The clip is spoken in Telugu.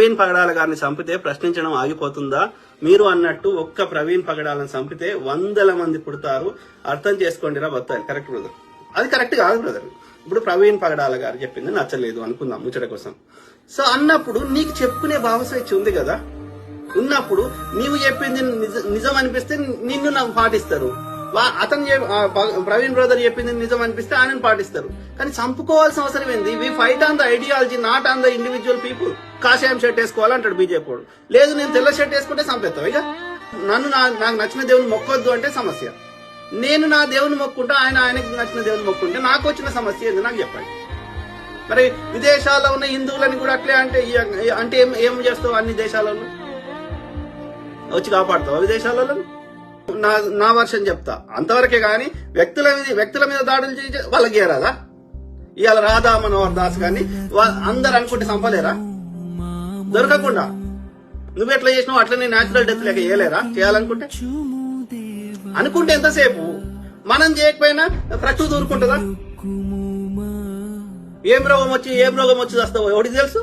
ప్రవీణ్ పగడాల గారిని చంపితే ప్రశ్నించడం ఆగిపోతుందా? మీరు అన్నట్టు ఒక్క ప్రవీణ్ పగడాలను చంపితే 100 మంది పుడతారు. అర్థం చేసుకోండిరా బత్తాయి. కరెక్ట్ బ్రదర్, అది కరెక్ట్ కాదు బ్రదర్. ఇప్పుడు ప్రవీణ్ పగడాల గారు చెప్పింది నచ్చలేదు అనుకుందాం ముచ్చట కోసం. సో అన్నప్పుడు నీకు చెప్పుకునే భావస్వేచ్ఛ ఉంది కదా. ఉన్నప్పుడు నీవు చెప్పింది నిజం అనిపిస్తే నిన్ను నాకు పాటిస్తారు. అతను ప్రవీణ్ బ్రదర్ చెప్పింది నిజం అనిపిస్తే ఆయనను పాటిస్తారు. కానీ చంపుకోవాల్సిన అవసరం ఏంది? We fight on the ideology, not on the individual people. కాషాయం షర్ట్ వేసుకోవాలంటాడు బీజేపీ వాడు. లేదు నేను తెల్ల షర్ట్ వేసుకుంటే చంపేస్తావు. ఇక నన్ను నాకు నచ్చిన దేవుని మొక్కొద్దు అంటే సమస్య. నేను నా దేవుని మొక్కుంటా, ఆయనకి నచ్చిన దేవుని మొక్కుంటే నాకు వచ్చిన సమస్య ఏంది నాకు చెప్పండి. మరి విదేశాల్లో ఉన్న హిందువులని కూడా అట్లే అంటే ఏం చేస్తావు? అన్ని దేశాలలో వచ్చి కాపాడుతావు విదేశాలలో? నా వర్షన్ చెప్తా అంతవరకే. గాని వ్యక్తుల మీద దాడులు చేసి వాళ్ళకి చేయరాదా? ఇవాళ రాధా మనోహర్ దాస్ గాని అందరు అనుకుంటే చంపలేరా? దొరకకుండా నువ్వు ఎట్లా చేసినావు అట్లనే న్యాచురల్ డెత్ లేక చేయలేరా? చేయాలనుకుంటే అనుకుంటే ఎంతసేపు? మనం చేయకపోయినా ప్రకృతి ఊరుకుంటుందా? ఏం రోగం వచ్చి వస్తావో ఎవరికి తెలుసు?